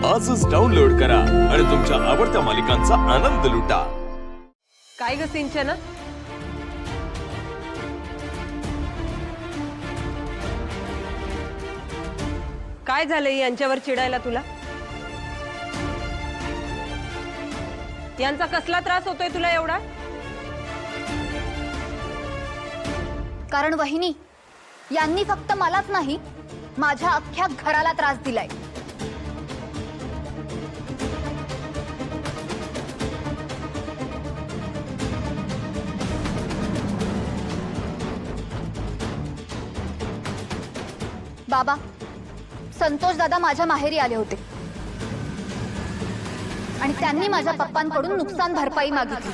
आजच डाउनलोड करा आणि तुमच्या आवडत्या मालिकांचा आनंद लुटा। काय ग सिंचना, काय झालंय यांच्यावर चिडायला तुला? यांचा कसला त्रास होतोय तुला एवढा? कारण वहिनी, यांनी फक्त मलाच नाही माझ्या अख्ख्या घराला त्रास दिलाय। बाबा, संतोष दादा माझ्या माहेरी आले होते आणि त्यांनी माझ्या पप्पांकडून नुकसान भरपाई मागितली।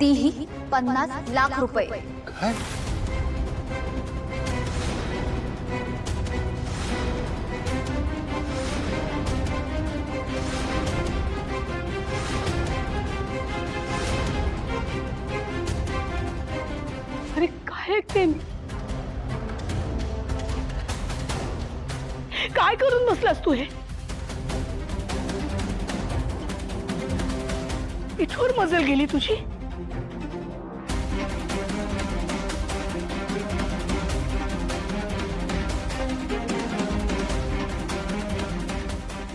तीही 50 लाख रुपये। काय? अरे काय ऐकते मी? काय करून बसलास तू? हे पिठोर मजल गेली तुझी।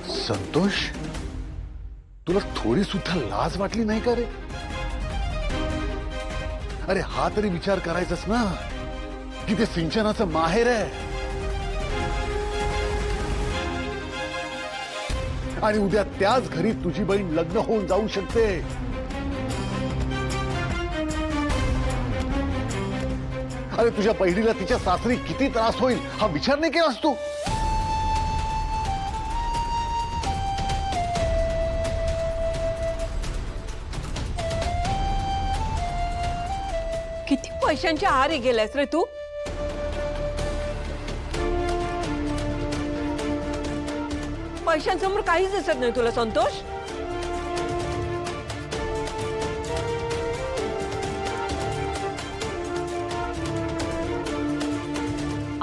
संतोष, तुला थोडी सुद्धा लाज वाटली नाही का रे? अरे हा तरी विचार करायचास ना की ते सिंचनाचं माहेर आहे आणि उद्या त्याच घरी तुझी बहीण लग्न होऊन जाऊ शकते। अरे तुझ्या बहिणीला तिच्या सासरी किती त्रास होईल हा विचार नाही केलास तू? किती पैशांच्या आहारी गेलायस रे तू? पैशांसमोर काहीच दिसत नाही तुला संतोष?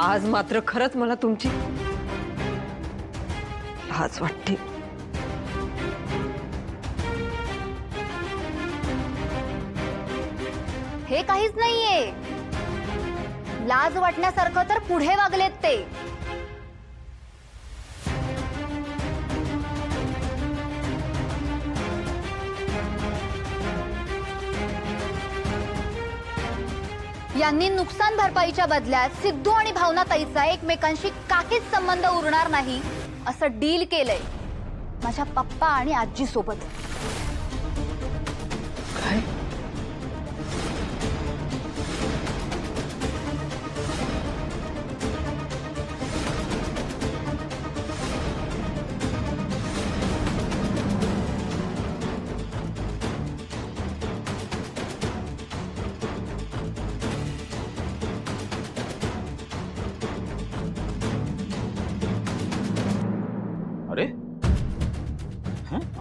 आज मात्र खरंच मला तुमची लाज वाटते। हे काहीच नाहीये, लाज वाटण्यासारखं तर पुढे वागलेत ते। यांनी नुकसान भरपाईच्या बदल्यात सिद्धू आणि भावनाताईचा एकमेकांशी काहीच संबंध उरणार नाही असं डील केलंय माझ्या पप्पा आणि आजी सोबत। काय? अरे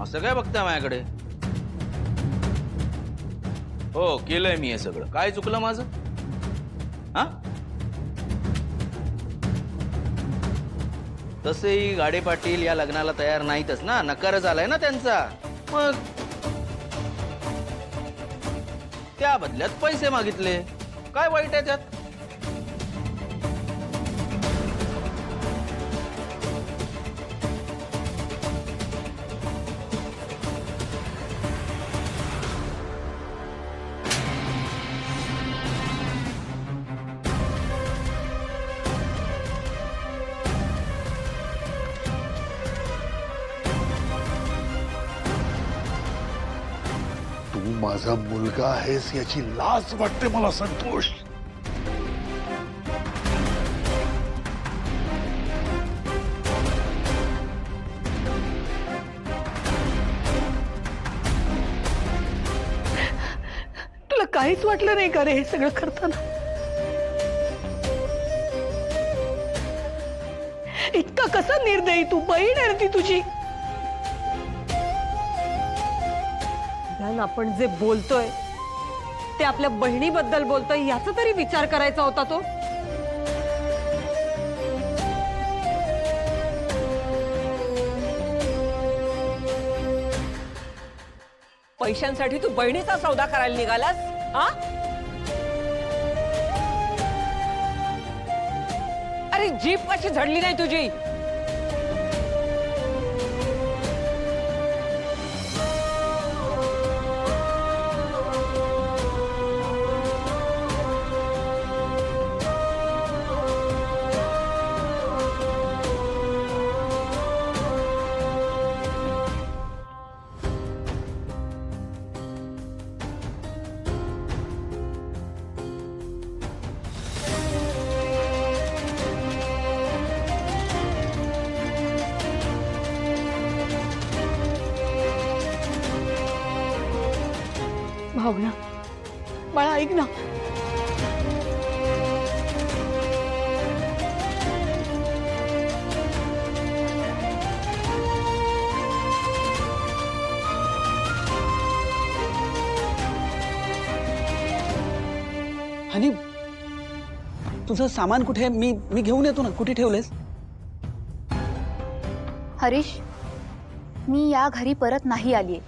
असं काय बघताय माझ्याकडे? हो, केलंय मी हे सगळं। काय चुकलं माझं? हा, तसेही गाडे पाटील या लग्नाला तयार नाहीतच ना, नकार झालाय ना त्यांचा। मग त्या बदल्यात पैसे मागितले, काय वाईट आहे त्यात? तू माझा मुलगा आहेस याची लाज वाटते मला संतोष। तुला काहीच वाटलं नाही का रे हे सगळं करताना? इतका कसा निर्दयी तू? बहीण आहे ती तुझी। आपण जे बोलतोय ते आपल्या बहिणीबद्दल बोलतोय याचा तरी विचार करायचा होता तो। पैशांसाठी तू बहिणीचा सौदा करायला निघालास हा? अरे जीप कशी झडली नाही तुझी? भावना बाळा ऐक ना. आणि तुझं सामान कुठे? मी घेऊन येतो ना. कुठे ठेवलेस? हरीश, मी या घरी परत नाही आलीये.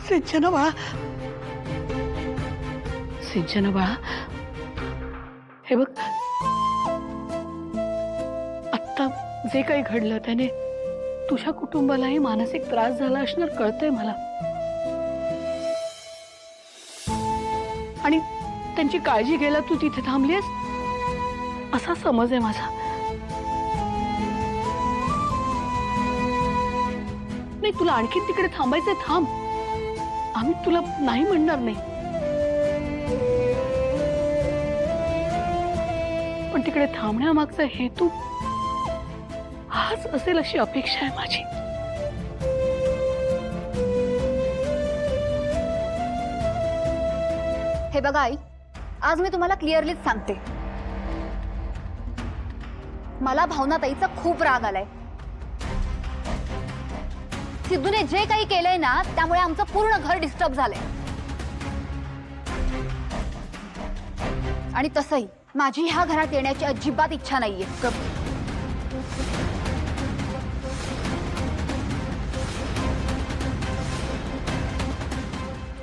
सिंचना बाळा, सिंचना बाळा, हे बघ आत्ता जे काही घडलं त्याने तुझ्या कुटुंबालाही मानसिक त्रास झाला असणार कळतंय मला. आणि त्यांची काळजी घ्यायला तू तिथे थांबलीस असा समज आहे माझा. नाही, तुला आणखी तिकडे थांबायचंय थांब. आम्ही तुला नाही म्हणणार नाही, पण तिकडे थांबण्यामागचा हेतू हाच असेल अशी अपेक्षा आहे माझी. हे बघा आई, आज मी तुम्हाला क्लिअरलीच सांगते, मला भावनाताईचा खूप राग आलाय. सिद्धूने जे काही केलंय ना त्यामुळे आमचं पूर्ण घर डिस्टर्ब झालंय. आणि तसंही माझी ह्या घरात येण्याची अजिबात इच्छा नाहीये.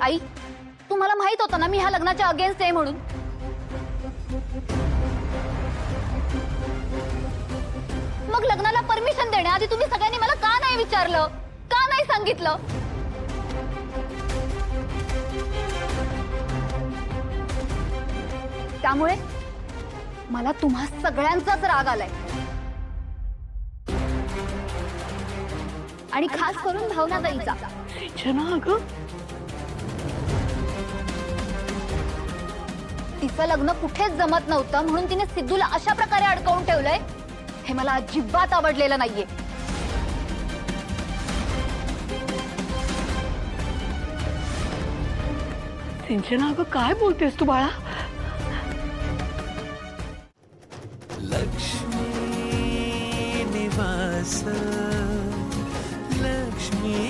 आई, तुम्हाला माहित होतं ना मी ह्या लग्नाच्या अगेन्स्ट आहे म्हणून. मग लग्नाला परमिशन देण्याआधी तुम्ही सगळ्यांनी मला का नाही विचारलं, का नाही सांगितलं? त्यामुळे मला तुम्हा सगळ्यांचाच राग आलाय. आणि खास करून भावनाताईचा. सिंचना अगं, तिचं लग्न कुठेच जमत नव्हतं म्हणून तिने सिद्धूला अशा प्रकारे अडकवून ठेवलंय, हे मला अजिबात आवडलेलं नाहीये. सिंचना अगं काय बोलतेस तू बाळा? लक्ष्मी निवास, लक्ष्मी